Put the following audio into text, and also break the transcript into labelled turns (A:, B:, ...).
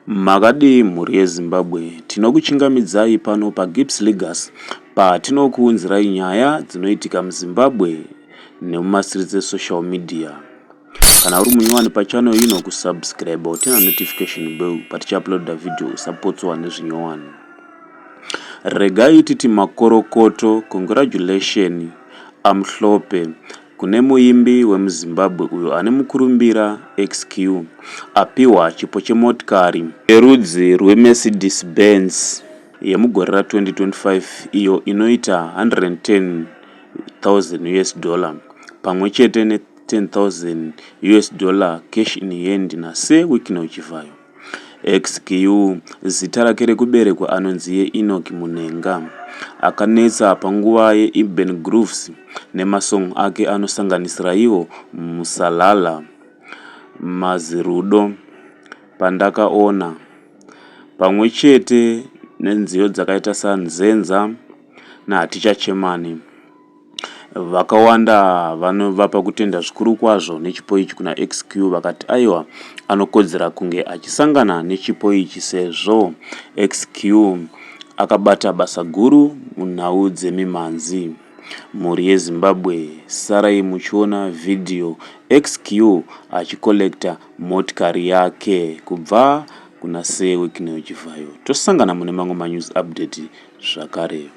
A: Makadi mhuri yeZimbabwe, tinokuchingamidzai pano paGibbs Legacy patinokuunzirai nyaya dzinoitika muZimbabwe nemumastreets esocial media. Kana uri munyowani pachannel ino, kusubscribe utena notification bell patichauploada video usapotswa nezvinyowani. Regai titi makorokoto congratulation amhlope kune muimbi wemuZimbabwe uyo ane mukurumbira XQ apiwa chipo chemotikari yerudzi rweMercedes Benz yemugore ra2025 iyo inoita $110,000 pamwe chete ne$10,000 cash in hand naSewikino Uchivayo. XQ zita rake rekuberekwa anonzi Enoch Munenga, akanetsa panguva yeIrban Grooves nemasong ake anosanganisira iwo Musalala, Mazirudo, Pandakaona, pamwe chete nenziyo dzakaita saNzenza naHatichachemani. Vakawanda vanovapa kutenda zvikuru kwazvo nechipo ichi kuna XQ, vakati aiwa anokodzera kunge achisangana nechipo ichi sezvo XQ akabata basa guru munhau dzemimhanzi. Mhuri yeZimbabwe, sarai muchiona video XQ achikolekta motikari yake kubva kuna Sewikino Uchivayo. Tosangana mune mamwe manews update zvakare.